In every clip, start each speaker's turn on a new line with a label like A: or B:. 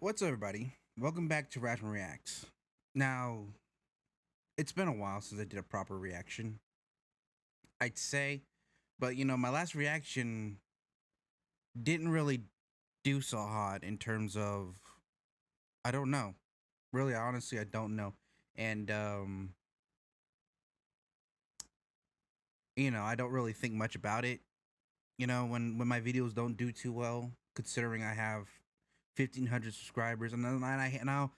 A: What's up, everybody? Welcome back to Rajma Reacts. Now, it's been a while since I did a proper reaction, I'd say, but my last reaction didn't really do so hot in terms of, I don't know. Really, honestly, I don't know. And, I don't really think much about it, when my videos don't do too well, considering I have 1,500 subscribers, and then I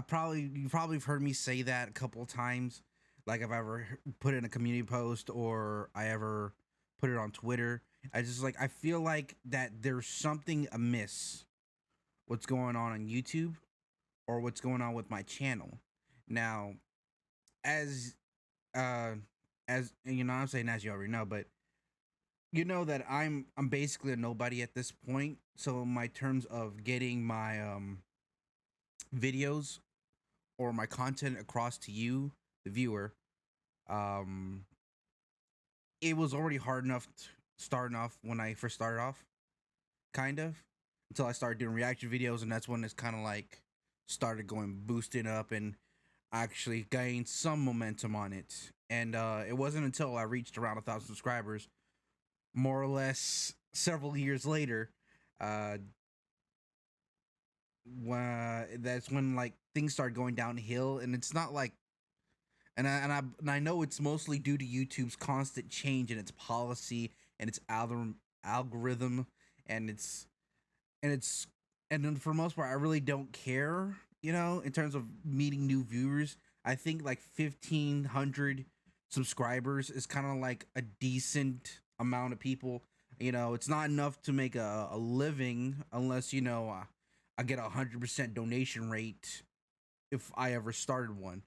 A: probably you probably have heard me say that a couple of times, like if I ever put in a community post or I ever put it on Twitter. I feel like that there's something amiss what's going on YouTube or what's going on with my channel. Now, as uh I'm saying, as you already know, but you know that I'm basically a nobody at this point. So in my terms of getting my videos or my content across to you, the viewer, um, it was already hard enough starting off when I first started off, kind of, until I started doing reaction videos, and that's when it's kind of like started going boosting up and actually gained some momentum on it. And it wasn't until I reached around 1,000 subscribers, more or less several years later, uh, that's when like things started going downhill. And it's not like, and I know it's mostly due to YouTube's constant change in its policy and its algorithm, and it's and then for the most part, I really don't care. In terms of meeting new viewers, I think like 1,500 subscribers is kind of like a decent amount of people. It's not enough to make a living unless I get 100% donation rate if I ever started one,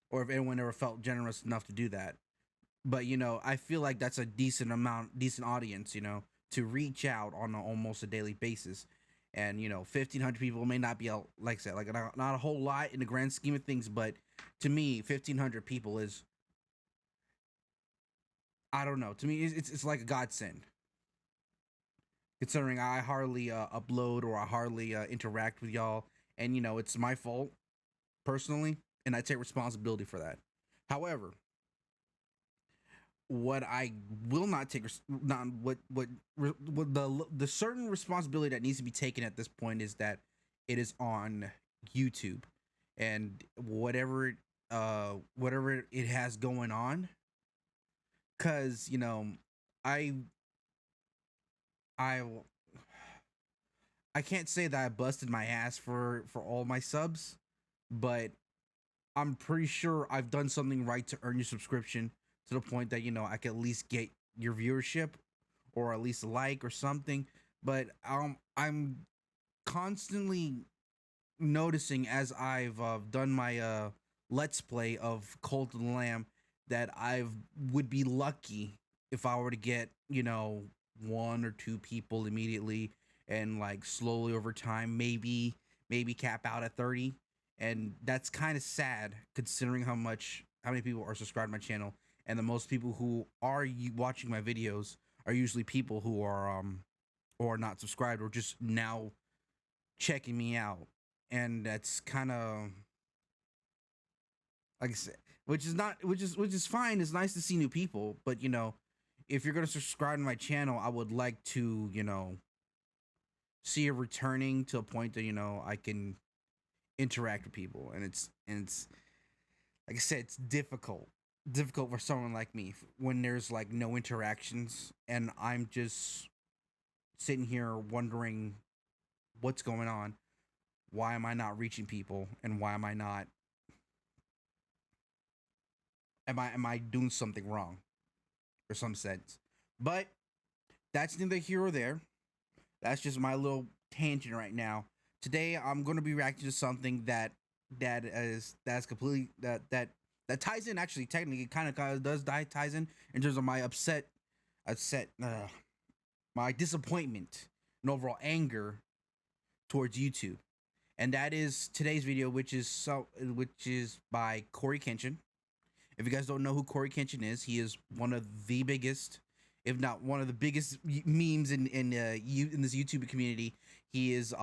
A: or if anyone ever felt generous enough to do that. But I feel like that's a decent audience, to reach out on almost a daily basis. And 1,500 people may not be like I said, like not a whole lot in the grand scheme of things, but to me, 1,500 people is, I don't know. To me, it's like a godsend, considering I hardly upload or I hardly interact with y'all, and it's my fault personally, and I take responsibility for that. However, what I will not take not what the certain responsibility that needs to be taken at this point is that it is on YouTube, and whatever it has going on, cuz I I I can't say that I busted my ass for all my subs, but I'm pretty sure I've done something right to earn your subscription, to the point that I can at least get your viewership or at least a like or something. But I'm constantly noticing, as I've done my let's play of Cult of the Lamb, that I would be lucky if I were to get one or two people immediately, and like slowly over time, maybe cap out at 30. And that's kind of sad, considering how many people are subscribed to my channel, and the most people who are watching my videos are usually people who are or not subscribed, or just now checking me out. And that's kind of, like I said, which is fine. It's nice to see new people, but if you're gonna subscribe to my channel, I would like to see it returning to a point that I can interact with people. And it's like I said, it's difficult for someone like me when there's like no interactions, and I'm just sitting here wondering what's going on. Why am I not reaching people, and why am I not am I doing something wrong, or some sense? But that's neither here or there. That's just my little tangent right now. Today I'm going to be reacting to something that's completely that ties in, actually. Technically, kind of does ties in terms of my upset my disappointment and overall anger towards YouTube. And that is today's video, which is by CoryXKenshin. If you guys don't know who CoryXKenshin is, he is one of the biggest, if not one of the biggest memes in this YouTube community. He is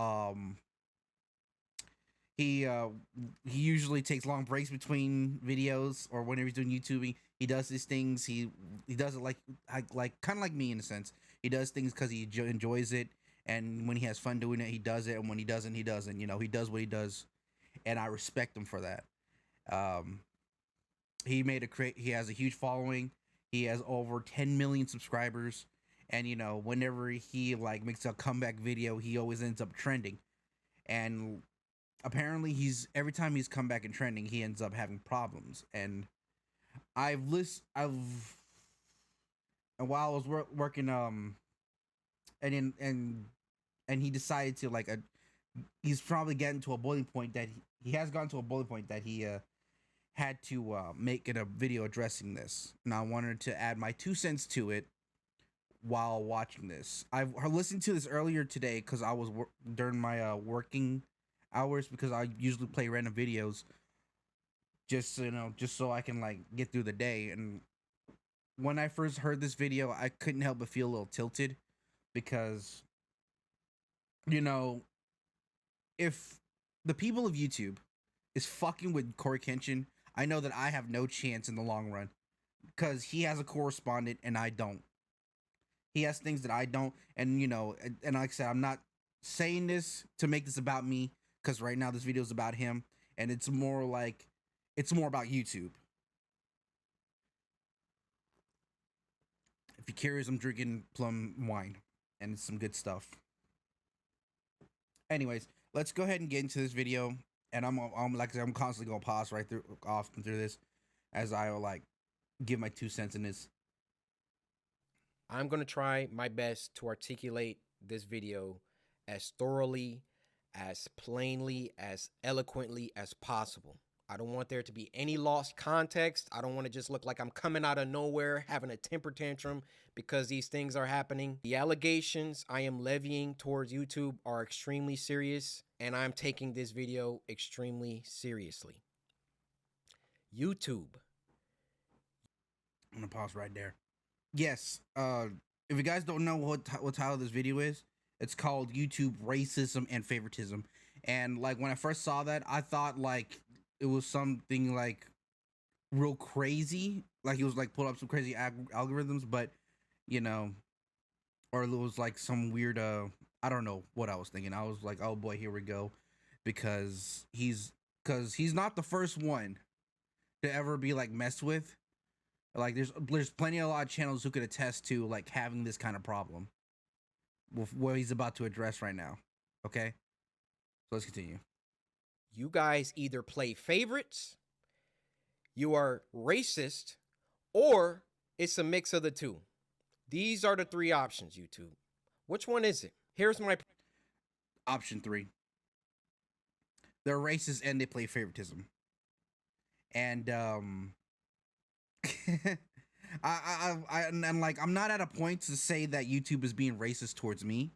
A: He uh he usually takes long breaks between videos, or whenever he's doing YouTubing. He does these things. He does it like kind of like me in a sense. He does things because he enjoys it, and when he has fun doing it, he does it. And when he doesn't, he doesn't. You know, he does what he does, and I respect him for that. Um, he has a huge following. He has over 10 million subscribers, and you know, whenever he like makes a comeback video, he always ends up trending. And apparently, he's every time he's come back in trending, he ends up having problems. And I've and while I was working and in and he decided to like he's probably getting to a boiling point that he has gotten to a boiling point that he had to make it a video addressing this. And I wanted to add my 2 cents to it while watching this. I listened to this earlier today because I was during my working hours, because I usually play random videos just just so I can like get through the day. And when I first heard this video, I couldn't help but feel a little tilted because you know, if the people of YouTube is fucking with CoryXKenshin, I know that I have no chance in the long run because he has a correspondent and I don't. He has things that I don't, and you know, and like I said, I'm not saying this to make this about me because right now this video is about him, and it's more about YouTube. If you're curious, I'm drinking plum wine, and it's some good stuff. Anyways, let's go ahead and get into this video, and I'm like I said, I'm constantly gonna pause right through often through this as I like give my 2 cents in this.
B: I'm going to try my best to articulate this video as thoroughly, as plainly, as eloquently as possible. I don't want there to be any lost context. I don't want to just look like I'm coming out of nowhere having a temper tantrum because these things are happening. The allegations I am levying towards YouTube are extremely serious, and I'm taking this video extremely seriously. YouTube.
A: I'm gonna pause right there. Yes, if you guys don't know what title this video is, it's called YouTube Racism and Favoritism. And like when I first saw that, I thought like it was something like real crazy, like he was like pull up some crazy algorithms, but you know, or it was like some weird I don't know what I was thinking. I was like, oh boy, here we go, because he's not the first one to ever be like messed with. Like there's plenty of a lot of channels who could attest to like having this kind of problem with what he's about to address right now. Okay, so let's continue.
B: You guys either play favorites, you are racist, or it's a mix of the two. These are the three options, YouTube. Which one is it? Here's my
A: option 3. They're racist and they play favoritism. And and like I'm not at a point to say that YouTube is being racist towards me,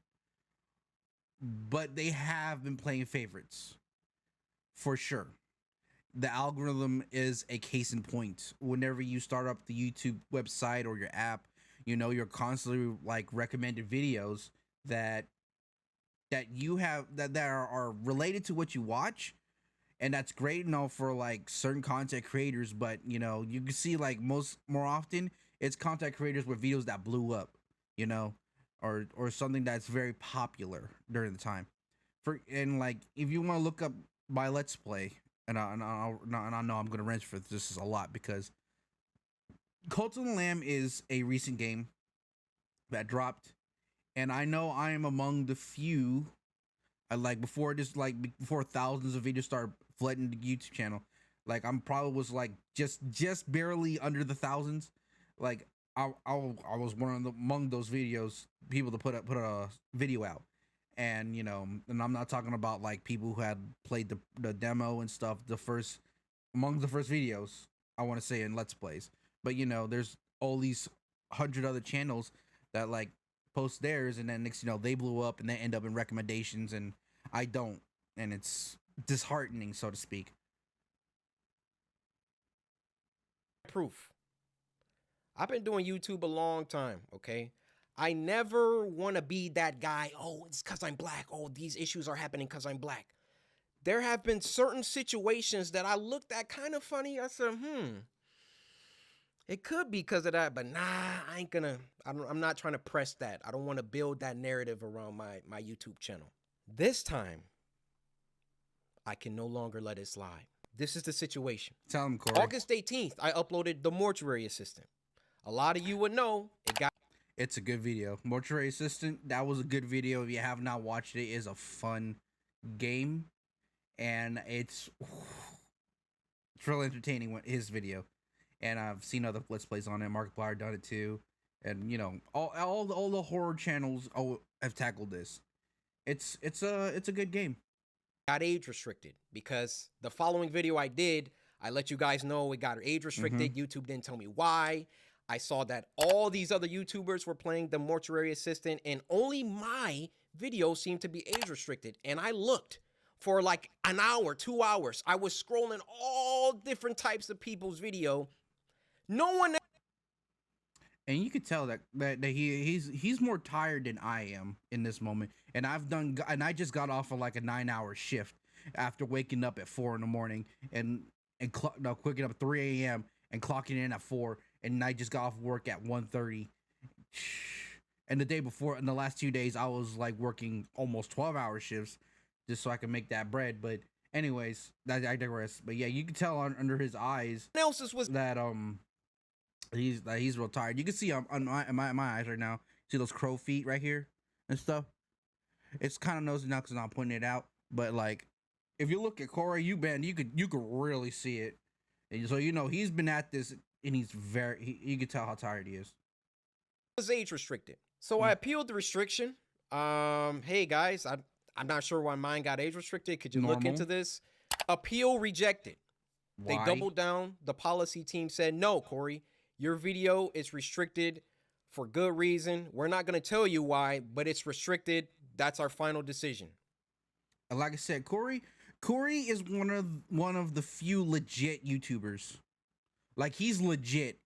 A: but they have been playing favorites for sure. The algorithm is a case in point. Whenever you start up the YouTube website or your app, you know you're constantly like recommended videos that you have that are related to what you watch, and that's great, you know, for like certain content creators. But you know, you can see like more often it's content creators with videos that blew up, you know, or something that's very popular during the time. And like if you want to look up my Let's Play, and I know I'm gonna wrench for this a lot because Cult of the Lamb is a recent game that dropped, and I know I am among the few. Like before before thousands of videos start flooding the YouTube channel, like I'm probably was like just barely under the thousands. Like I was one of among those people to put a video out, and you know, and I'm not talking about like people who had played the demo and stuff. Among the first videos I want to say in Let's Plays, but you know, there's all these 100 other channels that like post theirs, and then next you know they blew up and they end up in recommendations, and I don't, and it's disheartening, so to speak.
B: proof. I've been doing YouTube a long time, okay? I never want to be that guy, oh, it's because I'm black. Oh, these issues are happening because I'm black. there have been certain situations that I looked at kind of funny. I said, it could be because of that, but nah, I'm not trying to press that. I don't want to build that narrative around my YouTube channel. This time, I can no longer let it slide. This is the situation.
A: Tell him, Corey.
B: August 18th, I uploaded The Mortuary Assistant. A lot of you would know it got.
A: It's a good video. Mortuary Assistant, that was a good video. If you have not watched it, it is a fun game. And it's really entertaining, his video. And I've seen other Let's Plays on it. Markiplier done it too. And, you know, all the horror channels have tackled this. It's a good game.
B: Got age restricted because the following video I did, I let you guys know it got age restricted. YouTube didn't tell me why. I saw that all these other YouTubers were playing The Mortuary Assistant and only my video seemed to be age restricted. And I looked for like an hour, 2 hours. I was scrolling all different types of people's video. No one.
A: And you could tell that he's more tired than I am in this moment. And I just got off of like a 9-hour shift after waking up at 4 in the morning and waking up at 3 a.m. and clocking in at 4. And I just got off work at 1:30. And the day before, in the last 2 days, I was like working almost 12-hour shifts just so I could make that bread. But anyways, I digress. But yeah, you can tell under his eyes that he's real tired. You can see on my eyes right now. See those crow feet right here and stuff. It's kind of nosy now because I'm not pointing it out. But like, if you look at Corey, you could really see it. And so you know he's been at this, and he's you can tell how tired he is.
B: Was age restricted, so I appealed the restriction. Hey guys, I'm not sure why mine got age restricted. Could you look into this? Appeal rejected. Why? They doubled down. The policy team said, no, Corey, your video is restricted for good reason. We're not going to tell you why, but it's restricted. That's our final decision.
A: Like I said, Corey is one of the few legit YouTubers. Like, he's legit.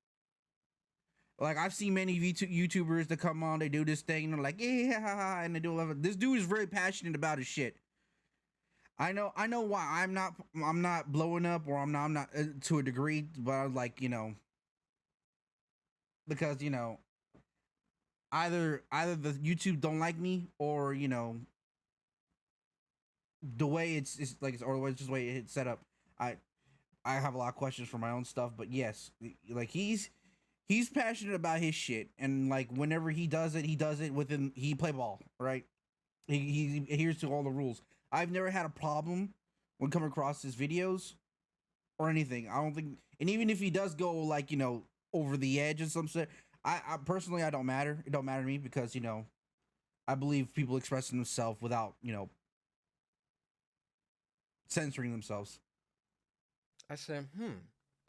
A: Like, I've seen many YouTubers that come on, they do this thing, and they're like, yeah, and they do love it. This dude is very passionate about his shit. I know why I'm not blowing up, or I'm not to a degree, but I was like, you know, because, you know, either the YouTube don't like me, or, you know, the way it's like, or just the way it's set up. I have a lot of questions for my own stuff, but yes, like he's passionate about his shit, and like whenever he does it within, he play ball, right? He adheres to all the rules. I've never had a problem when coming across his videos or anything. I don't think, and even if he does go like, you know, over the edge and some shit, I personally, it don't matter to me, because, you know, I believe people expressing themselves without, you know, censoring themselves.
B: I said,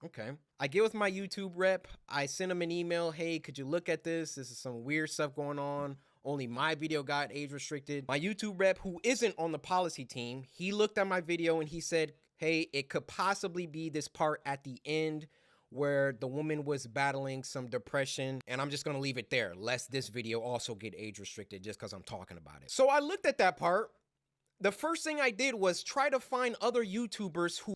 B: okay. I get with my YouTube rep. I sent him an email. Hey, could you look at this? This is some weird stuff going on. Only my video got age restricted. My YouTube rep, who isn't on the policy team, he looked at my video and he said, hey, it could possibly be this part at the end where the woman was battling some depression. And I'm just going to leave it there, lest this video also get age restricted just because I'm talking about it. So I looked at that part. The first thing I did was try to find other YouTubers who,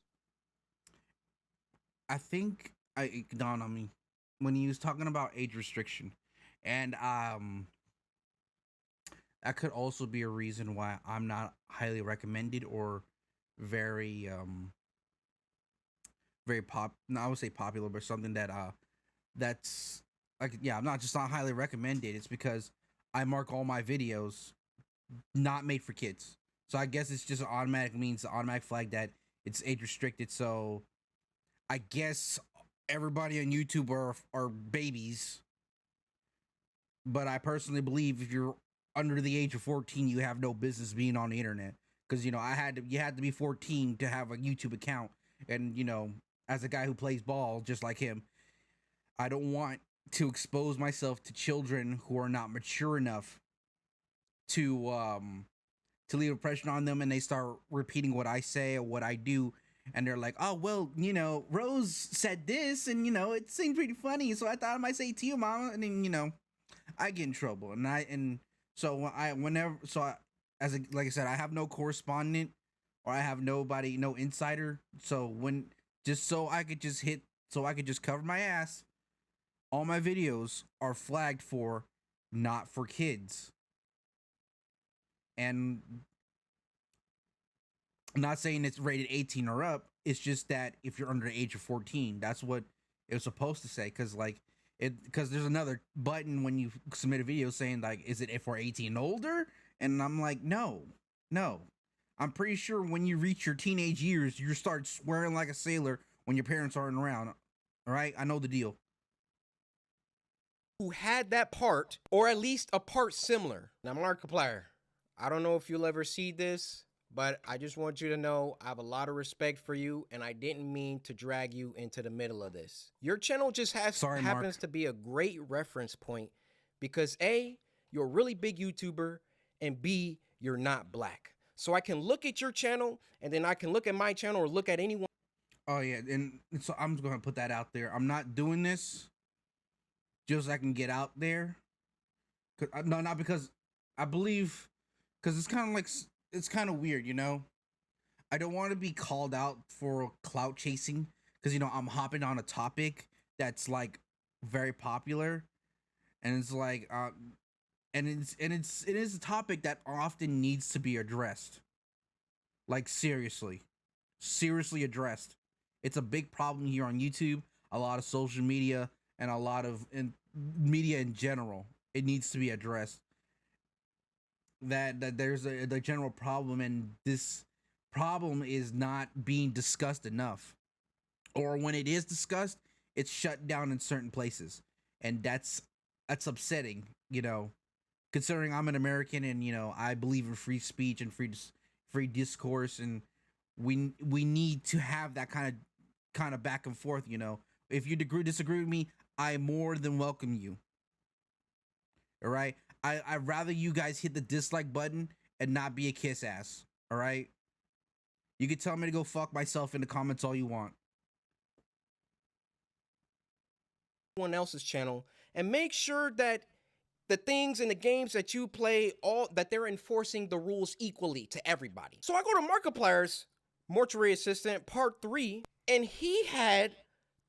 A: I think it dawned on me when he was talking about age restriction, and that could also be a reason why I'm not highly recommended or very I would say popular, but something that that's like, yeah, I'm not highly recommended. It's because I mark all my videos not made for kids. So I guess it's just an automatic flag that it's age restricted. So I guess everybody on YouTube are babies. But I personally believe if you're under the age of 14, you have no business being on the internet. Because, you know, you had to be 14 to have a YouTube account. And, you know, as a guy who plays ball just like him, I don't want to expose myself to children who are not mature enough to leave impression on them, and they start repeating what I say or what I do, and they're like, oh, well, you know, Rose said this, and, you know, it seemed pretty funny, so I thought I might say it to you, Mama. And then, you know, I get in trouble. Like I said, I have no correspondent or I have nobody, no insider. So when just so I could just hit, so I could just cover my ass. All my videos are flagged for not for kids, and I'm not saying it's rated 18 or up. It's just that if you're under the age of 14, that's what it was supposed to say. Because like because there's another button when you submit a video saying like, is it for 18 and older? And I'm like, no, no. I'm pretty sure when you reach your teenage years, you start swearing like a sailor when your parents aren't around. All right, I know the deal.
B: Who had that part, or at least a part similar. Now, Markiplier, I don't know if you'll ever see this, but I just want you to know I have a lot of respect for you, and I didn't mean to drag you into the middle of this. Your channel just happens to be a great reference point because A, you're a really big YouTuber, and B, you're not black. So I can look at your channel, and then I can look at my channel or look at anyone.
A: Oh yeah, and so I'm just gonna put that out there. I'm not doing this just so I can get out there. No, not because I believe, because it's kind of like, it's kind of weird, you know. I don't want to be called out for clout chasing because you know I'm hopping on a topic that's like very popular, and it's like and it is a topic that often needs to be addressed. Like seriously addressed. It's a big problem here on YouTube, a lot of social media, and a lot of media in general. It needs to be addressed. That there's the general problem, and this problem is not being discussed enough. Or when it is discussed, it's shut down in certain places, and that's upsetting. You know, considering I'm an American and you know I believe in free speech and free discourse, and we need to have that kind of back and forth. You know, if you disagree with me, I more than welcome you. All right, I'd rather you guys hit the dislike button and not be a kiss ass. All right, you can tell me to go fuck myself in the comments all you want.
B: Someone else's channel and make sure that the things and the games that you play, all that they're enforcing the rules equally to everybody. So I go to Markiplier's Mortuary Assistant Part 3, and he had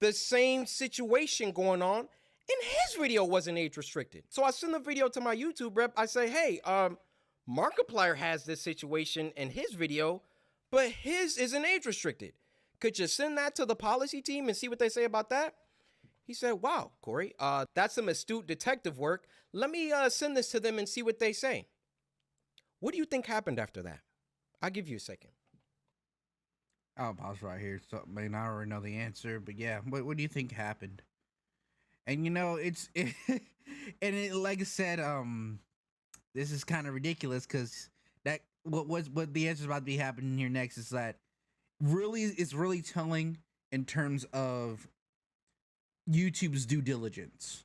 B: the same situation going on, and his video wasn't age restricted. So I send the video to my YouTube rep. I say, hey, Markiplier has this situation in his video, but his isn't age restricted. Could you send that to the policy team and see what they say about that? He said, wow, Corey, that's some astute detective work. Let me send this to them and see what they say. What do you think happened after that? I'll give you a second.
A: I'll pause right here. So, I mean, I already know the answer, but yeah, what do you think happened? And you know, like I said, this is kind of ridiculous because that what the answer is about to be happening here next is that it's really telling in terms of YouTube's due diligence.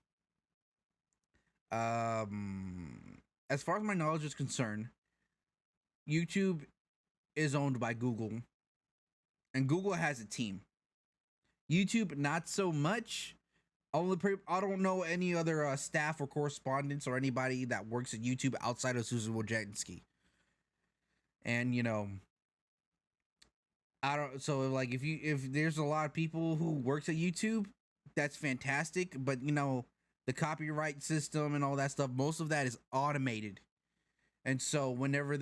A: As far as my knowledge is concerned, YouTube is owned by Google, and Google has a team. YouTube, not so much. I don't know any other staff or correspondents or anybody that works at YouTube outside of Susan Wojcicki. And you know, I don't. So like, if there's a lot of people who works at YouTube, that's fantastic. But you know, the copyright system and all that stuff, most of that is automated. And so whenever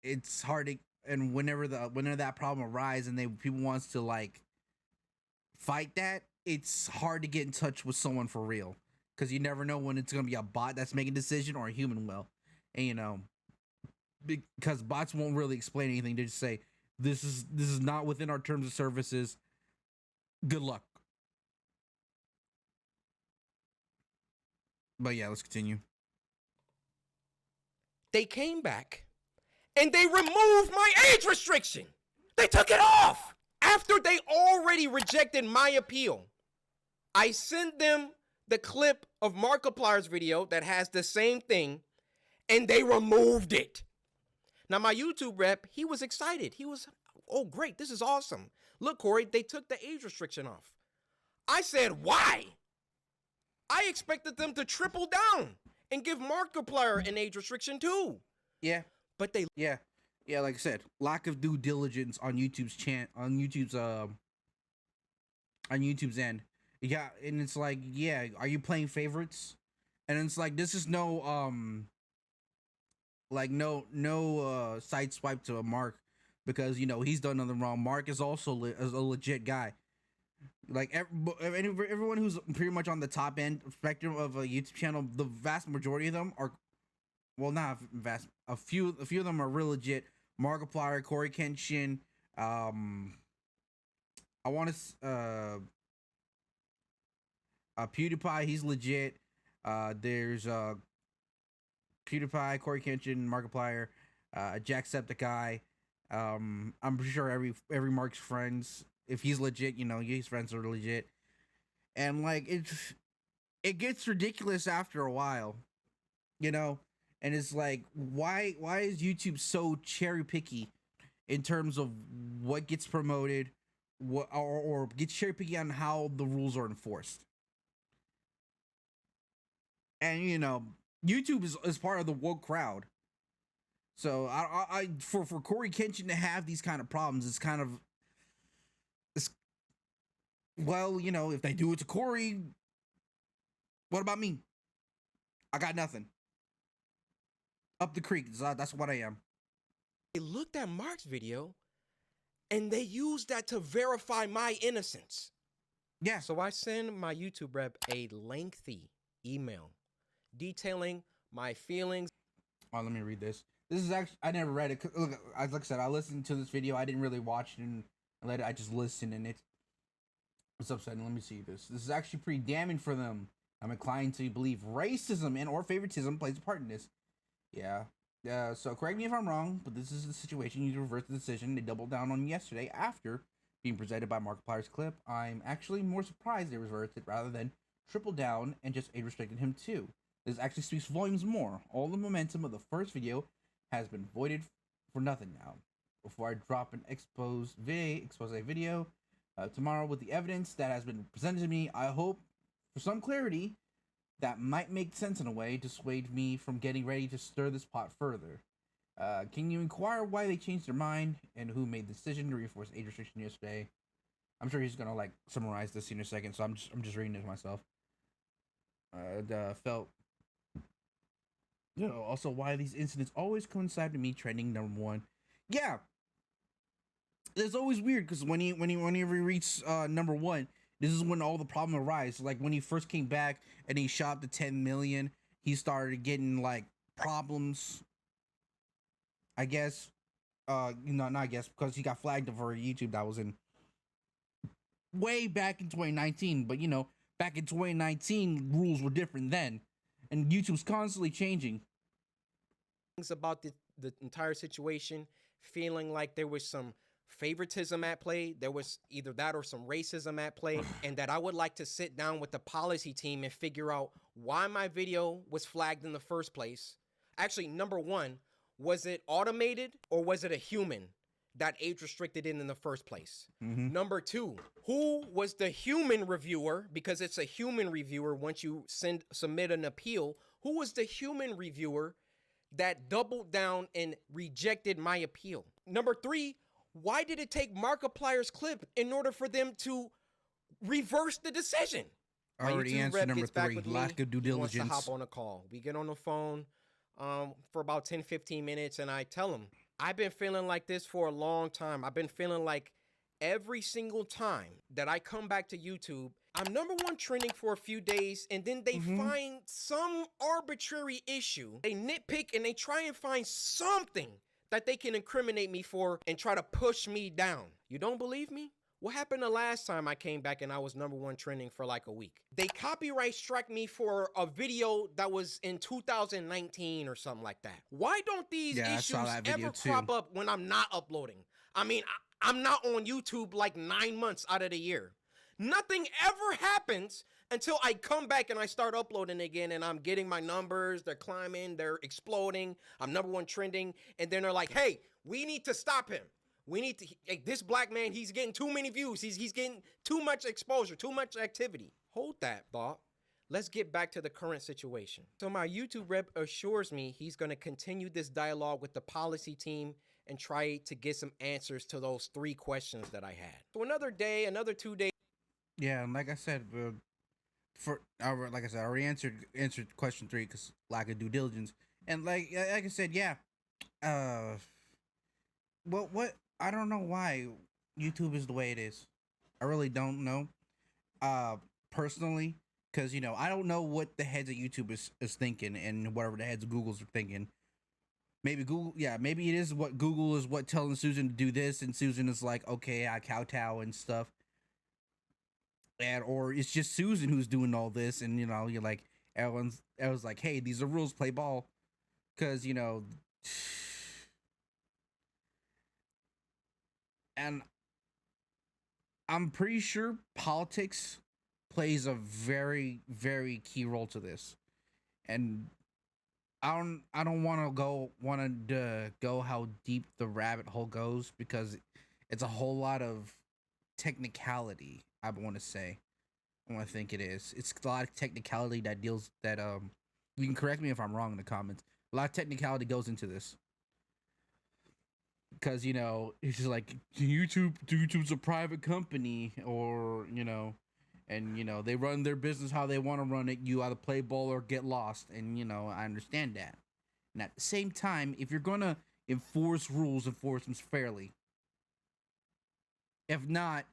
A: it's hard to, and whenever that problem arises and people wants to like fight that, it's hard to get in touch with someone for real, because you never know when it's gonna be a bot that's making a decision or a human will. And you know, because bots won't really explain anything. They just say this is not within our terms of services. Good luck. But yeah, let's continue.
B: They came back and they removed my age restriction. They took it off after they already rejected my appeal. I sent them the clip of Markiplier's video that has the same thing, and they removed it. Now, my YouTube rep, he was excited. He was, oh, great, this is awesome. Look, Corey, they took the age restriction off. I said, why? I expected them to triple down and give Markiplier an age restriction too.
A: Yeah.
B: But they...
A: Yeah. Yeah, like I said, lack of due diligence on YouTube's end. Yeah, and it's like, yeah, are you playing favorites? And it's like this is no like no side swipe to a Mark, because he's done nothing wrong. Mark is also is a legit guy. Like everyone who's pretty much on the top end spectrum of a YouTube channel, the vast majority of them are, well, not vast, a few of them are real legit. Markiplier, CoryXKenshin, I want to PewDiePie, he's legit. There's PewDiePie, CoryXKenshin, Markiplier, Jacksepticeye. I'm pretty sure every Mark's friends, if he's legit, his friends are legit. And like it gets ridiculous after a while, you know. And it's like, why is YouTube so cherry picky in terms of what gets promoted, what or gets cherry picky on how the rules are enforced? And YouTube is part of the woke crowd. So I for CoryXKenshin to have these kind of problems, it's kind of, it's, well, if they do it to Cory, what about me? I got nothing. Up the creek. That's what I am.
B: They looked at Mark's video and they used that to verify my innocence.
A: Yeah.
B: So I send my YouTube rep a lengthy email detailing my feelings.
A: Oh, let me read this. This is actually, I never read it. Look, like I said, I listened to this video. I didn't really watch it and let it. I just listened, and it's upsetting. Let me see this. This is actually pretty damning for them. I'm inclined to believe racism and or favoritism plays a part in this. Yeah. So correct me if I'm wrong, but this is the situation. You reverse the decision they doubled down on yesterday after being presented by Markiplier's clip. I'm actually more surprised they reversed it rather than triple down and just age restricted him too. This actually speaks volumes more. All the momentum of the first video has been voided for nothing now. Before I drop an expose video tomorrow with the evidence that has been presented to me, I hope for some clarity that might make sense in a way, dissuade me from getting ready to stir this pot further. Can you inquire why they changed their mind and who made the decision to reinforce age restriction yesterday? I'm sure he's gonna like summarize this in a second, so I'm just reading it myself. Felt, also why these incidents always coincide with me trending #1. Yeah, it's always weird because whenever he reaches #1, this is when all the problem arises. Like when he first came back and he shot the 10 million, he started getting like problems. I guess, not I guess, because he got flagged for YouTube. That was in way back in 2019. But back in 2019, rules were different then, and YouTube's constantly changing.
B: About the entire situation, feeling like there was some favoritism at play. There was either that or some racism at play, and that I would like to sit down with the policy team and figure out why my video was flagged in the first place. Actually, #1, was it automated or was it a human that age restricted it in the first place?
A: Mm-hmm.
B: #2, who was the human reviewer? Because it's a human reviewer once you submit an appeal. Who was the human reviewer that doubled down and rejected my appeal? #3, why did it take Markiplier's clip in order for them to reverse the decision?
A: I already answered #3, lack of due diligence.
B: He wants to hop on a call. We get on the phone for about 10-15 minutes, and I tell him, I've been feeling like this for a long time. I've been feeling like every single time that I come back to YouTube, I'm #1 trending for a few days, and then they find some arbitrary issue. They nitpick and they try and find something that they can incriminate me for and try to push me down. You don't believe me? What happened the last time I came back and I was #1 trending for like a week? They copyright struck me for a video that was in 2019 or something like that. Why don't these issues ever crop up when I'm not uploading? I mean, I'm not on YouTube like 9 months out of the year. Nothing ever happens until I come back and I start uploading again, and I'm getting my numbers, they're climbing, they're exploding, I'm #1 trending, and then they're like, hey, we need to stop him. We need to, this black man, he's getting too many views, he's getting too much exposure, too much activity. Hold that thought. Let's get back to the current situation. So my YouTube rep assures me he's gonna continue this dialogue with the policy team and try to get some answers to those 3 questions that I had. So another day, another 2 days.
A: Yeah, and like I said, like I said, I already answered question 3 because lack of due diligence, and like I said, yeah. Uh, what I don't know why YouTube is the way it is. I really don't know. Personally, because I don't know what the heads of YouTube is thinking, and whatever the heads of Google's are thinking. Maybe Google, yeah, maybe it is what Google is what telling Susan to do this, and Susan is like, okay, I kowtow and stuff, and or it's just Susan who's doing all this, and you're like, everyone's like, hey, these are rules, play ball, because and I'm pretty sure politics plays a very, very key role to this, and I don't want to go how deep the rabbit hole goes, because it's a whole lot of technicality. I want to say, I want to think it is. It's a lot of technicality that deals that You can correct me if I'm wrong in the comments. A lot of technicality goes into this, because it's just like YouTube's a private company, or and they run their business how they want to run it. You either play ball or get lost, and I understand that. And at the same time, if you're gonna enforce rules, enforce them fairly. If not,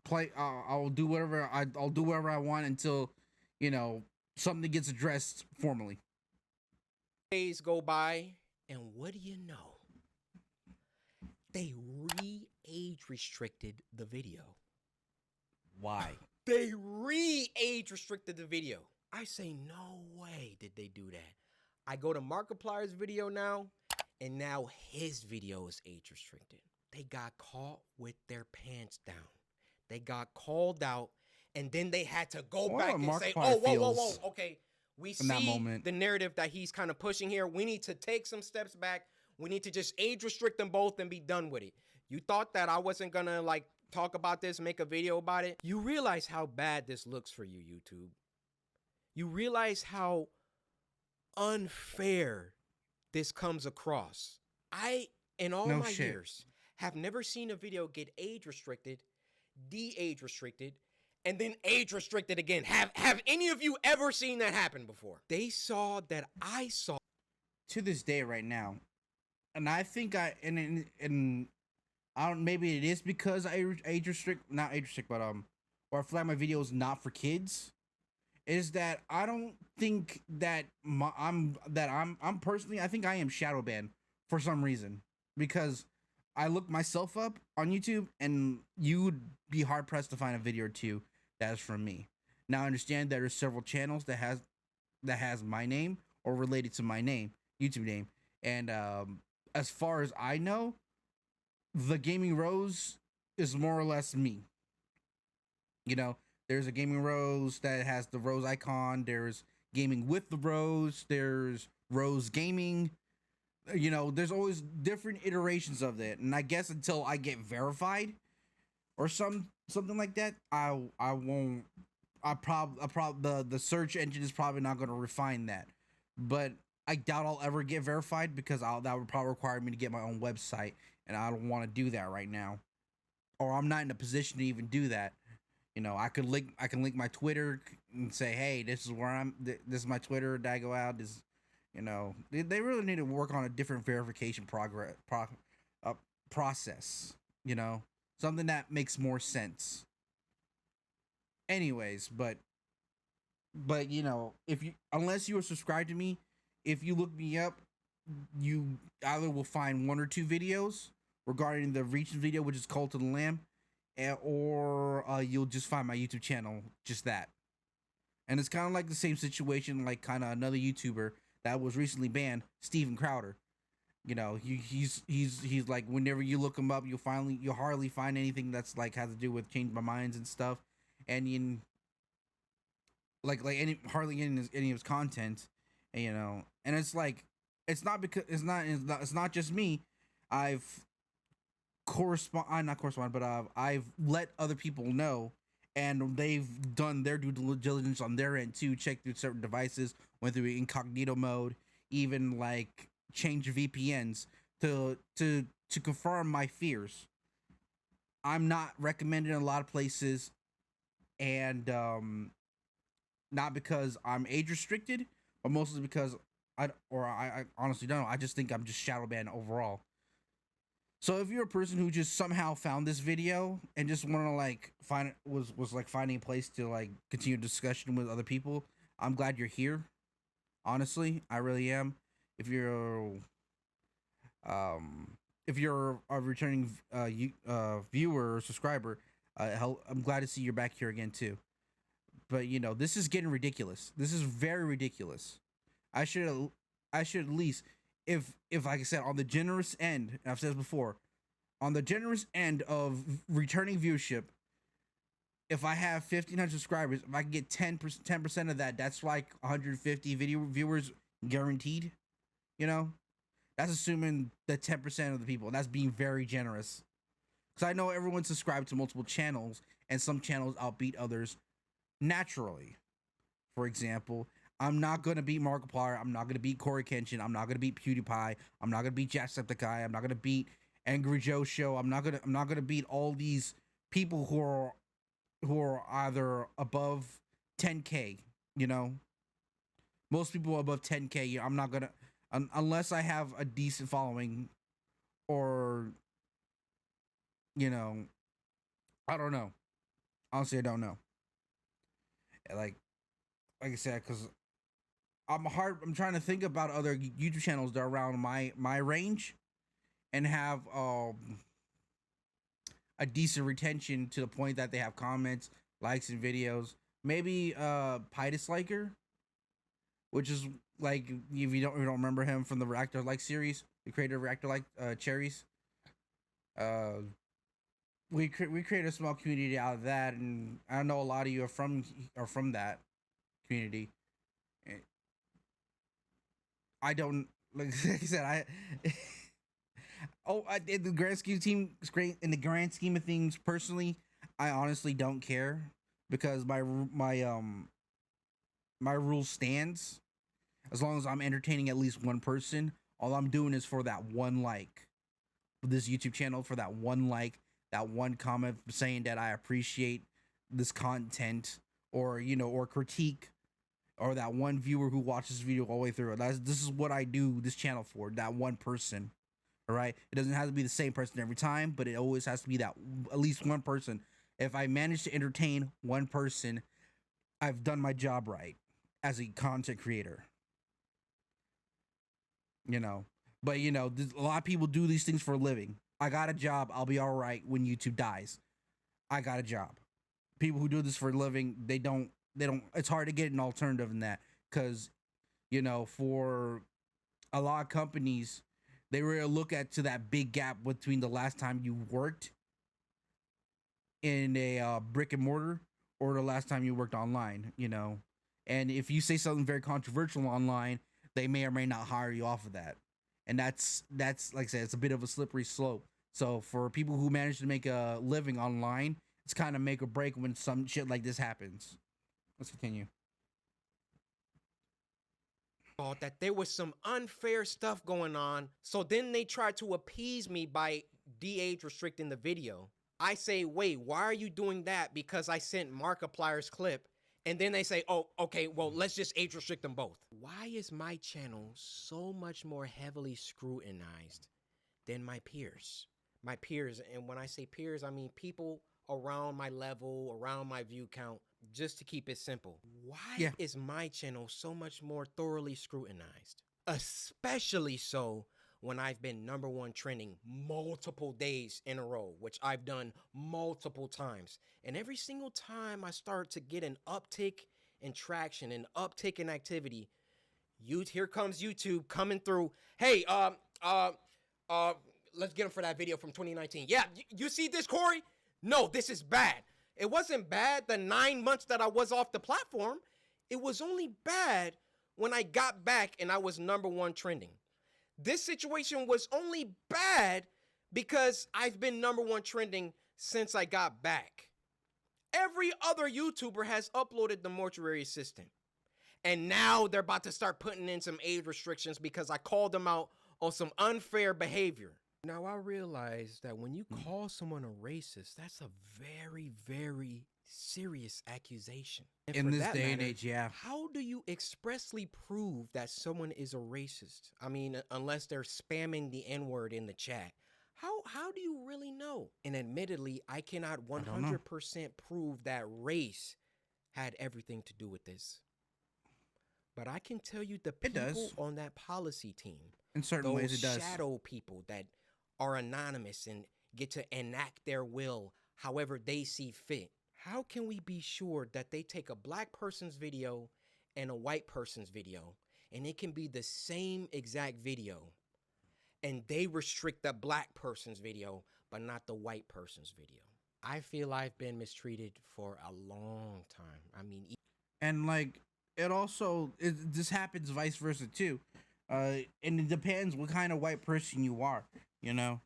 A: play. I'll do whatever I'll do whatever I want until something gets addressed formally.
B: Days go by, and what do you know? They re-age restricted the video.
A: Why?
B: They re-age restricted the video. I say, no way did they do that. I go to Markiplier's video now, and now his video is age restricted. They got caught with their pants down. They got called out, and then they had to go back and say, oh, whoa, okay. We see the narrative that he's kind of pushing here. We need to take some steps back. We need to just age restrict them both and be done with it. You thought that I wasn't going to talk about this, make a video about it? You realize how bad this looks for you, YouTube. You realize how unfair this comes across. I, in all my years, have never seen a video get age restricted, de-age restricted, and then age restricted again. Have any of you ever seen that happen before? They saw that I saw.
A: To this day right now. And I think I don't, maybe it is because I age restrict, not age restrict, but or I feel like my video is not for kids. Is that I don't think that I'm personally, I think I am shadow banned for some reason, because I looked myself up on YouTube, and you would be hard pressed to find a video or two that is from me. Now I understand there are several channels that has my name or related to my name, YouTube name, and as far as I know, the Gaming Rose is more or less me. There's a Gaming Rose that has the Rose icon. There's Gaming with the Rose. There's Rose Gaming. There's always different iterations of that. And I guess until I get verified or something like that, the search engine is probably not going to refine that. But I doubt I'll ever get verified, because that would probably require me to get my own website, and I don't want to do that right now, or I'm not in a position to even do that. I can link my Twitter and say, hey, this is where this is my Twitter that I go out. This, they really need to work on a different verification process. Something that makes more sense. Anyways, but unless you are subscribed to me, if you look me up, you either will find 1 or 2 videos regarding the recent video, which is Cult of the Lamb, or you'll just find my YouTube channel, just that. And it's kind of like the same situation, like kind of another YouTuber that was recently banned, Steven Crowder. He's like, whenever you look him up, you'll hardly find anything that's like has to do with Change My Minds and stuff, and hardly any of his content, and it's like, it's not just me. I've I've let other people know, and they've done their due diligence on their end too, checked through certain devices, went through incognito mode, even like change VPNs to confirm my fears. I'm not recommended in a lot of places, and not because I'm age restricted, but mostly because I honestly don't know. I just think I'm just shadow banned overall. So if you're a person who just somehow found this video and just want to like find it was like finding a place to like continue discussion with other people, I'm glad you're here. Honestly, I really am. If you're um if you're a returning viewer or subscriber, I'm glad to see you're back here again too. But you know, this is getting ridiculous. This is very ridiculous. I should I should at least, if like I said, on the generous end, and I've said this before, on the generous end of returning viewership, if I have 1,500 subscribers, if I can get 10% of that, that's like 150 video viewers guaranteed. You know, that's assuming the 10% of the people. And that's being very generous. Because I know everyone's subscribed to multiple channels, and some channels outbeat others naturally. For example, I'm not gonna beat Markiplier. I'm not gonna beat CoryXKenshin. I'm not gonna beat PewDiePie. I'm not gonna beat Jacksepticeye. I'm not gonna beat Angry Joe Show. I'm not gonna beat all these people who are either above 10K. You know, most people above 10K. I'm not gonna unless I have a decent following, or you know, I don't know. Honestly, I don't know. Like I said, because I'm trying to think about other YouTube channels that are around my range and have a decent retention to the point that they have comments, likes, and videos. Maybe Pitus Liker, which is like, if you don't remember him from the Reactor Like series, the creator of Reactor Like Cherries. We create a small community out of that, and I know a lot of you are from that community. I don't like I said in the grand scheme of things, personally, I honestly don't care, because my rule stands. As long as I'm entertaining at least one person, all I'm doing is for that one like for this YouTube channel, for that one like, that one comment saying that I appreciate this content, or or critique, or that one viewer who watches the video all the way through. This is what I do this channel for, that one person. All right, it doesn't have to be the same person every time, but it always has to be that at least one person. If I manage to entertain one person, I've done my job right as a content creator. You know, but a lot of people do these things for a living. I got a job. I'll be all right when YouTube dies. I got a job. People who do this for a living, they don't. It's hard to get an alternative in that, because for a lot of companies, they really look at to that big gap between the last time you worked in a brick and mortar or the last time you worked online. And if you say something very controversial online, they may or may not hire you off of that. And that's like I said, it's a bit of a slippery slope. So for people who manage to make a living online, it's kind of make or break when some shit like this happens. Let's continue.
B: Thought that there was some unfair stuff going on, so then they tried to appease me by de-age restricting the video. I say, wait, why are you doing that? Because I sent Markiplier's clip. And then they say, oh, okay, well, let's just age restrict them both. Why is my channel so much more heavily scrutinized than my peers? My peers, and when I say peers, I mean people around my level, around my view count, just to keep it simple. Why is my channel so much more thoroughly scrutinized? Especially so when I've been #1 trending multiple days in a row, which I've done multiple times. And every single time I start to get an uptick in traction, an uptick in activity, here comes YouTube coming through. Hey, let's get him for that video from 2019. Yeah, you see this, Cory? No, this is bad. It wasn't bad the 9 months that I was off the platform. It was only bad when I got back and I was #1 trending. This situation was only bad because I've been #1 trending since I got back. Every other YouTuber has uploaded the Mortuary Assistant. And now they're about to start putting in some age restrictions because I called them out on some unfair behavior. Now I realize that when you call someone a racist, that's a very, very serious accusation. And
A: In
B: for
A: this
B: that
A: day and
B: matter,
A: age, yeah.
B: how do you expressly prove that someone is a racist? I mean, unless they're spamming the N-word in the chat. How do you really know? And admittedly, I cannot
A: I don't know.
B: 100% prove that race had everything to do with this. But I can tell you the
A: It
B: people
A: does.
B: on that policy team,
A: In certain
B: those
A: ways, it does.
B: shadow people that are anonymous and get to enact their will however they see fit. How can we be sure that they take a black person's video and a white person's video and it can be the same exact video and they restrict the black person's video but not the white person's video? I feel I've been mistreated for a long time. I mean,
A: And like it also this happens vice versa too. And it depends what kind of white person you are, you know.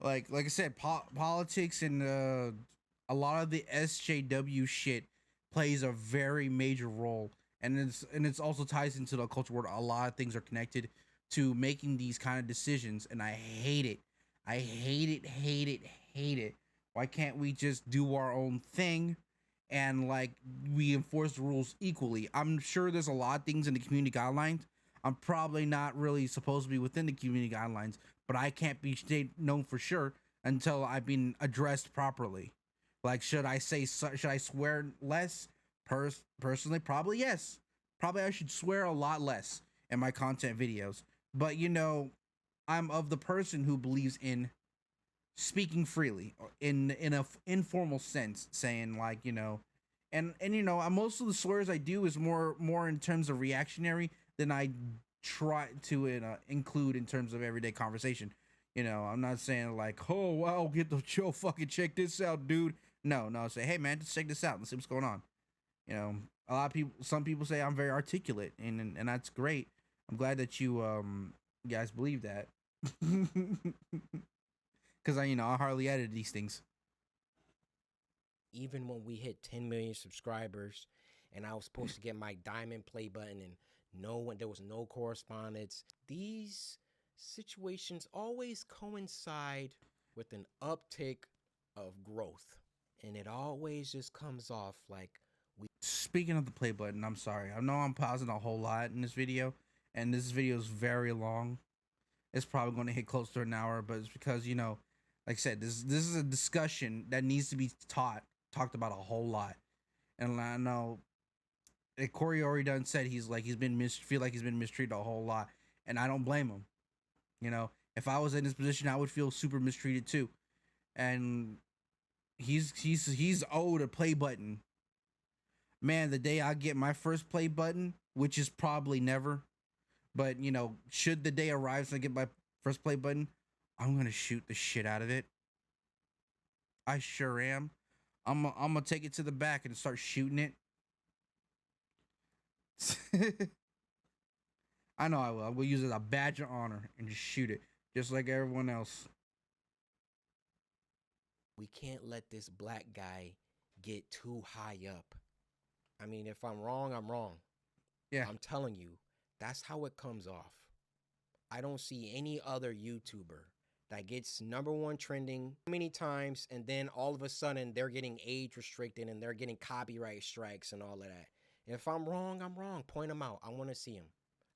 A: Like I said, politics and a lot of the SJW shit plays a very major role, and it's also ties into the culture where a lot of things are connected to making these kind of decisions, and I hate it. I hate it, hate it, hate it. Why can't we just do our own thing and like we enforce the rules equally? I'm sure there's a lot of things in the community guidelines. I'm probably not really supposed to be within the community guidelines, but I can't be known for sure until I've been addressed properly. Like, should I swear less? Personally, probably yes. Probably I should swear a lot less in my content videos. But you know, I'm of the person who believes in speaking freely in a informal sense, saying like, you know, and you know, most of the swears I do is more in terms of reactionary than I try to include in terms of everyday conversation. You know, I'm not saying like, oh wow, get the show, fucking check this out, dude. No, say, hey man, just check this out. Let's see what's going on. You know, a lot of people, some people say I'm very articulate, and that's great. I'm glad that you guys believe that, because I hardly edit these things.
B: even when we hit 10 million subscribers and I was supposed to get my diamond play button and there was no correspondence, these situations always coincide with an uptick of growth. And it always just comes off like
A: Speaking of the play button, I'm sorry. I know I'm pausing a whole lot in this video, and this video is very long. It's probably going to hit close to an hour, but it's because, you know, like I said, this is a discussion that needs to be talked about a whole lot. And I know Corey already done said he's been mistreated a whole lot, and I don't blame him. You know, if I was in this position, I would feel super mistreated too. And he's owed a play button. Man, the day I get my first play button, which is probably never, but you know, should the day arrive so I get my first play button, I'm gonna shoot the shit out of it. I sure am. I'm gonna take it to the back and start shooting it. I know I will. I will use it as a badge of honor and just shoot it, just like everyone else.
B: we can't let this black guy get too high up. I mean, if I'm wrong, I'm wrong.
A: Yeah.
B: I'm telling you, that's how it comes off. I don't see any other YouTuber that gets #1 trending many times and then all of a sudden they're getting age restricted and they're getting copyright strikes and all of that. If I'm wrong, I'm wrong. Point them out. I want to see them.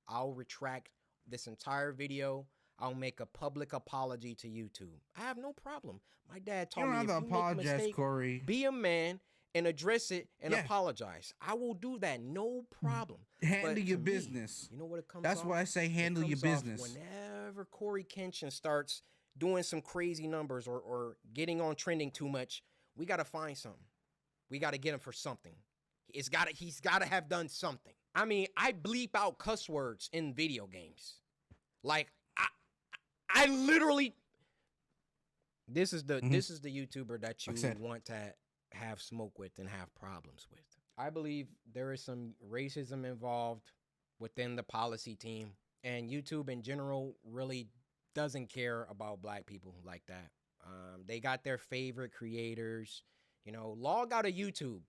B: I'll retract this entire video. I'll make a public apology to YouTube. I have no problem. My dad
A: You
B: told
A: don't
B: me
A: have
B: if
A: to
B: you make a
A: apologize,
B: mistake,
A: Corey.
B: be a man and address it and
A: Yeah.
B: apologize. I will do that, no problem.
A: Handle
B: But
A: your
B: to me,
A: business.
B: you know what it comes
A: That's
B: off?
A: why I say handle
B: It
A: your
B: comes off
A: business.
B: whenever CoryXKenshin starts doing some crazy numbers or getting on trending too much, we got to find something. We got to get him for something. He's got to have done something. I mean, I bleep out cuss words in video games. Like I literally this is the YouTuber that you want to have smoke with and have problems with. I believe there is some racism involved within the policy team, and YouTube in general really doesn't care about black people like that. They got their favorite creators. You know, log out of YouTube.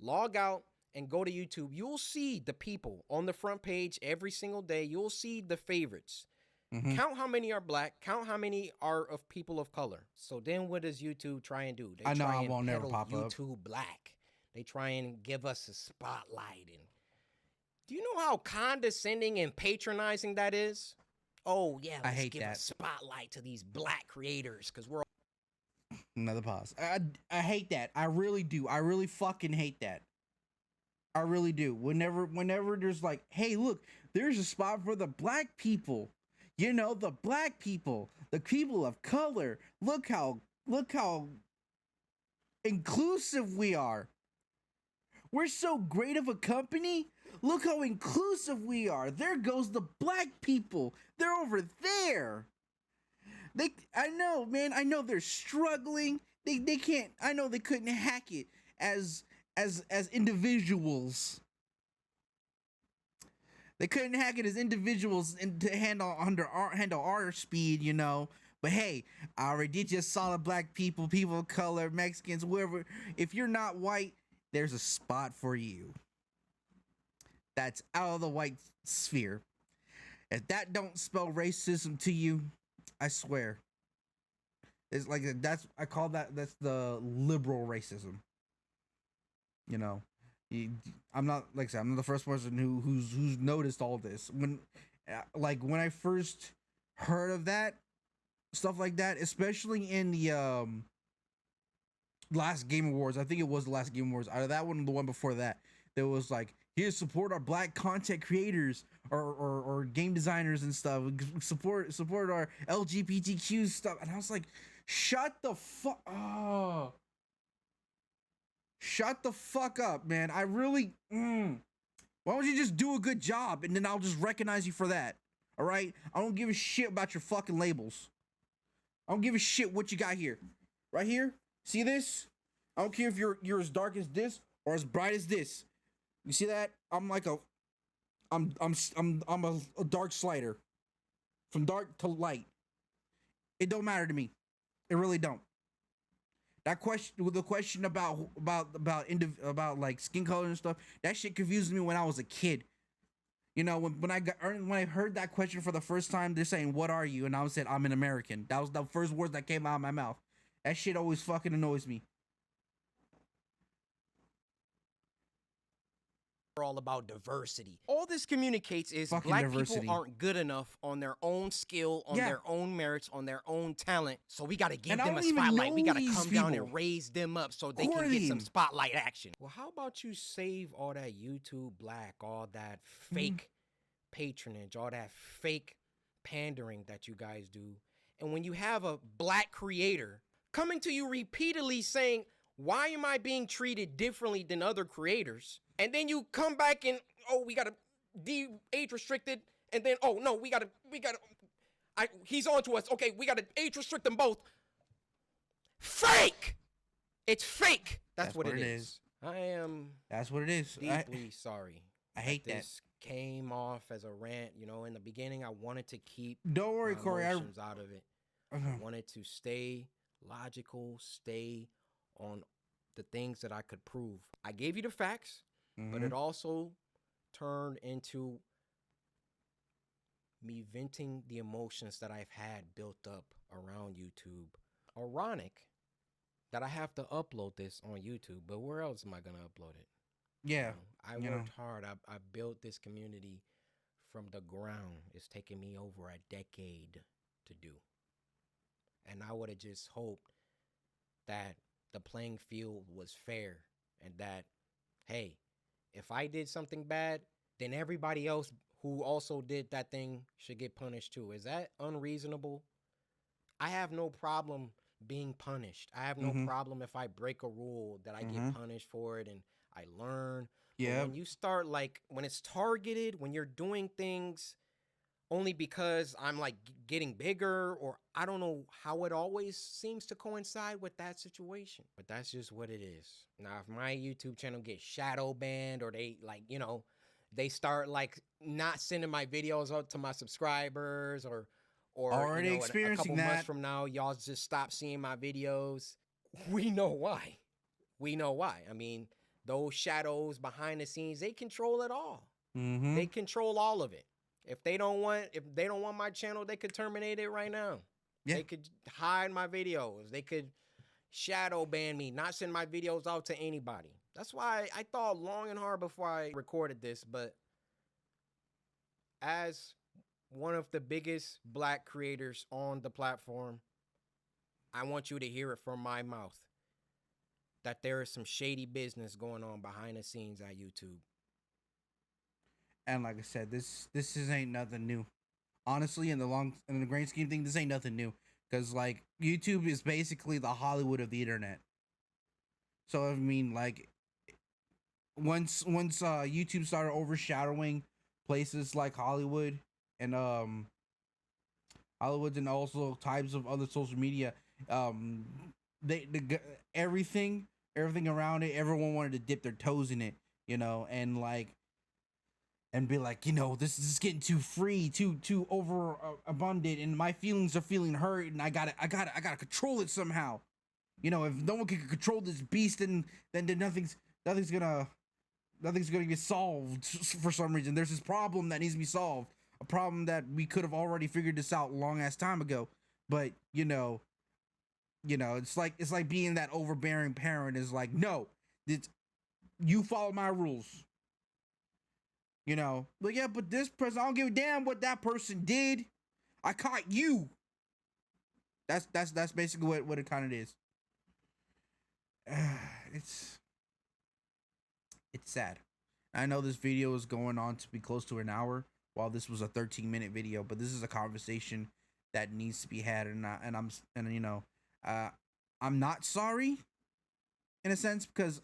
B: Log out and go to YouTube, you'll see the people on the front page every single day. You'll see the favorites.
A: Mm-hmm.
B: Count how many are black. Count how many are of people of color. So then what does YouTube try and do? They
A: I know
B: try
A: I
B: and
A: won't never
B: peddle
A: pop up.
B: YouTube black. They try and give us a spotlight. And do you know how condescending and patronizing that is? Oh, yeah,
A: I
B: let's
A: hate
B: give
A: that.
B: a spotlight to these black creators because we're
A: Another pause. I hate that. I really do. I really fucking hate that. I really do. Whenever there's like, hey, look, there's a spot for the black people. You know, the black people, the people of color. Look how inclusive we are. We're so great of a company. Look how inclusive we are. There goes the black people. They're over there. I know, man. I know they're struggling. They can't. I know they couldn't hack it as individuals. They couldn't hack it as individuals and to handle our speed, you know. But hey, I already did just solid black people, people of color, Mexicans, whoever. If you're not white, there's a spot for you. That's out of the white sphere. If that don't spell racism to you, I swear. It's like that's the liberal racism. You know, I'm not like I said, I'm not the first person who's noticed all this. When I first heard of that stuff like that, especially in the last Game Awards, I think it was the last Game Awards. Out of that one, the one before that, there was like, here, support our black content creators or game designers and stuff. Support our LGBTQ stuff. And I was like, shut the fuck up, man. I really why don't you just do a good job and then I'll just recognize you for that. All right? I don't give a shit about your fucking labels. I don't give a shit what you got here. Right here? See this? I don't care if you're as dark as this or as bright as this. You see that? I'm a dark slider. From dark to light. It don't matter to me. It really don't. The question about like skin color and stuff, that shit confused me when I was a kid. You know, when I heard that question for the first time, they're saying, "What are you?" And I said, "I'm an American." That was the first words that came out of my mouth. That shit always fucking annoys me.
B: all about diversity. All this communicates is
A: Fucking
B: black
A: diversity.
B: people aren't good enough on their own skill, on their own merits, on their own talent. So we got to give them a spotlight. We got to come down and raise them up so they can get some spotlight action. Well, how about you save all that YouTube black, all that fake patronage, all that fake pandering that you guys do. And when you have a black creator coming to you repeatedly saying, why am I being treated differently than other creators? And then you come back and, oh, we got to age restricted. And then, oh, no, we got to, he's on to us. Okay, we got to age restrict them both. Fake! It's fake. That's what it is. I am.
A: That's what it is.
B: Deeply sorry.
A: I hate that.
B: This came off as a rant. You know, in the beginning, I wanted to keep
A: Don't worry, Corey.
B: emotions out of it. I wanted to stay logical, stay on the things that I could prove. I gave you the facts, but it also turned into me venting the emotions that I've had built up around YouTube. Ironic that I have to upload this on YouTube, but where else am I going to upload it?
A: Yeah.
B: I worked hard. I built this community from the ground. It's taken me over a decade to do. And I would have just hoped that the playing field was fair and that, hey, if I did something bad, then everybody else who also did that thing should get punished too. Is that unreasonable? I have no problem being punished. I have no problem if I break a rule that I get punished for it and I learn. Yeah. But when you start when it's targeted, when you're doing things only because I'm getting bigger, or I don't know how it always seems to coincide with that situation. But that's just what it is. Now, if my YouTube channel gets shadow banned or they they start not sending my videos out to my subscribers or
A: already experiencing
B: a couple months from now, y'all just stop seeing my videos. We know why. I mean, those shadows behind the scenes, they control it all.
A: Mm-hmm.
B: They control all of it. If they don't want my channel, they could terminate it right now.
A: Yeah.
B: They could hide my videos. They could shadow ban me, not send my videos out to anybody. That's why I thought long and hard before I recorded this. But as one of the biggest Black creators on the platform, I want you to hear it from my mouth that there is some shady business going on behind the scenes at YouTube.
A: And like I said, this ain't nothing new. Honestly, in the grand scheme thing, this ain't nothing new. Because like YouTube is basically the Hollywood of the internet. So I mean, like once YouTube started overshadowing places like Hollywood and also types of other social media, everything around it, everyone wanted to dip their toes in it, and be like, this is getting too free, too over abundant, and my feelings are feeling hurt, and I gotta control it somehow. If no one can control this beast, then nothing's gonna get solved for some reason. There's this problem that needs to be solved, a problem that we could have already figured this out long ass time ago. But it's like being that overbearing parent is like, no, you follow my rules. But yeah, but this person, I don't give a damn what that person did. I caught you. That's basically what it kind of is. It's sad. I know this video is going on to be close to an hour, while this was a 13-minute video, but this is a conversation that needs to be had, I'm not sorry in a sense, because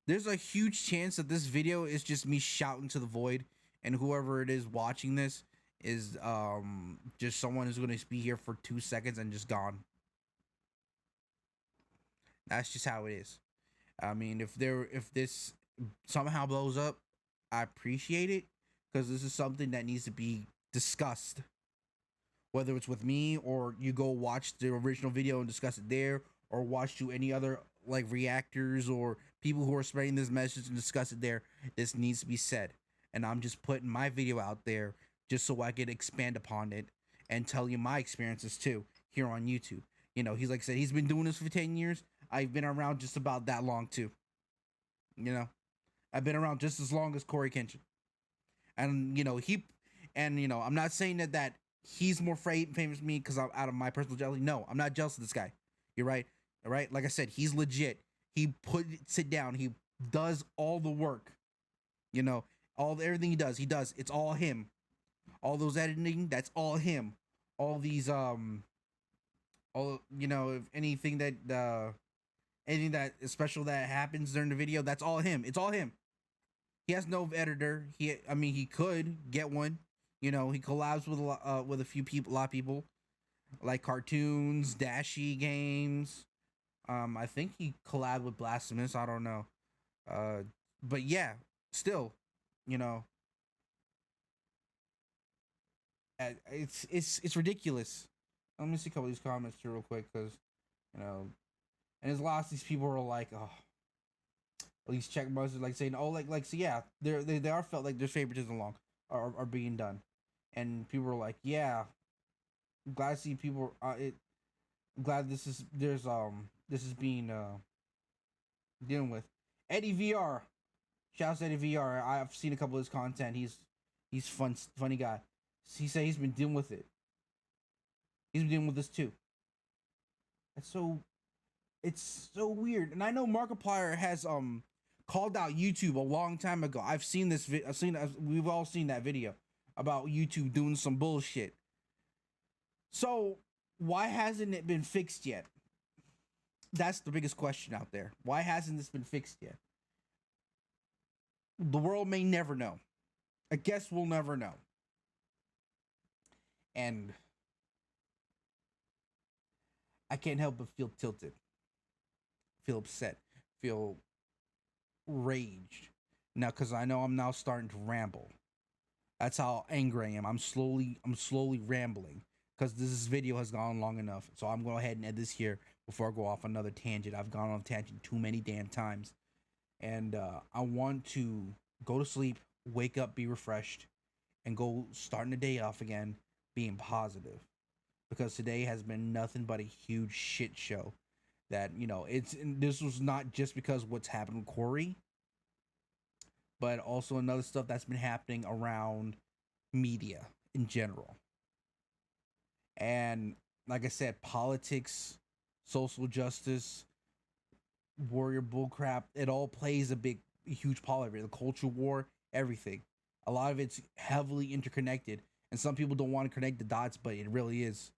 A: there's a huge chance that this video is just me shouting to the void, and whoever it is watching this is just someone who's going to be here for 2 seconds and just gone. That's just how it is. I mean, if this somehow blows up, I appreciate it, because this is something that needs to be discussed. Whether it's with me, or you go watch the original video and discuss it there, or watch to any other like reactors or people who are spreading this message and discuss it there, this needs to be said. And I'm just putting my video out there just so I can expand upon it and tell you my experiences too here on YouTube. He's like I said, he's been doing this for 10 years. I've been around just about that long too. I've been around just as long as CoryXKenshin. And I'm not saying that he's more famous than me because I'm out of my personal jealousy. No, I'm not jealous of this guy. You're right. All right. Like I said, he's legit. He sit down. He does all the work. Everything he does. It's all him. All those editing, that's all him. All these if anything that special that happens during the video, that's all him. It's all him. He has no editor. He could get one. He collabs with a lot of people, like cartoons, Dashi games. I think he collabed with Blasphemous. I don't know. But yeah, still, it's ridiculous. Let me see a couple of these comments here real quick, because and there's lots of these people who are like, oh, these check marks are like saying, oh, so yeah, they are felt like there's favoritism are being done, and people are like, yeah, I'm glad to see people. I'm glad this is being dealing with. Eddie VR, shouts to Eddie VR. I've seen a couple of his content. He's funny guy. He said he's been dealing with it. He's been dealing with this too. It's so weird. And I know Markiplier has called out YouTube a long time ago. I've seen this. We've all seen that video about YouTube doing some bullshit. So why hasn't it been fixed yet? That's the biggest question out there. Why hasn't this been fixed yet? The world may never know. I guess we'll never know. And I can't help but feel tilted, feel upset, feel raged. Now, because I know I'm now starting to ramble. That's how angry I am. I'm slowly rambling, because this video has gone long enough. So I'm going to go ahead and end this here before I go off another tangent. I've gone on a tangent too many damn times. and I want to go to sleep, wake up, be refreshed, and go starting the day off again being positive. Because today has been nothing but a huge shit show. That it's this was not just because what's happened with Corey, but also another stuff that's been happening around media in general. And like I said, politics, social justice, warrior bullcrap, it all plays a big, huge part of it. The culture war, everything. A lot of it's heavily interconnected. And some people don't want to connect the dots, but it really is.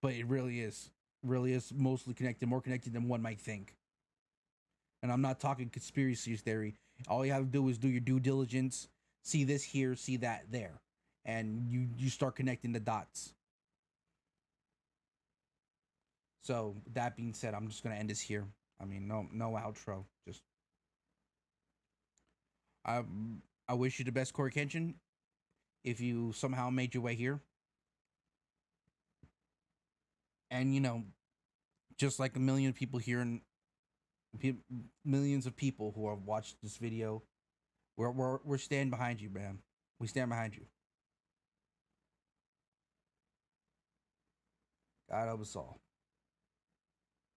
A: But it really is. Really is mostly connected, more connected than one might think. And I'm not talking conspiracy theory. All you have to do is do your due diligence, see this here, see that there. And you start connecting the dots. So that being said, I'm just gonna end this here. I mean, no outro. Just I I wish you the best, CoryXKenshin. If you somehow made your way here, and just like a million people here and millions of people who have watched this video, we're standing behind you, man. We stand behind you. God help us all.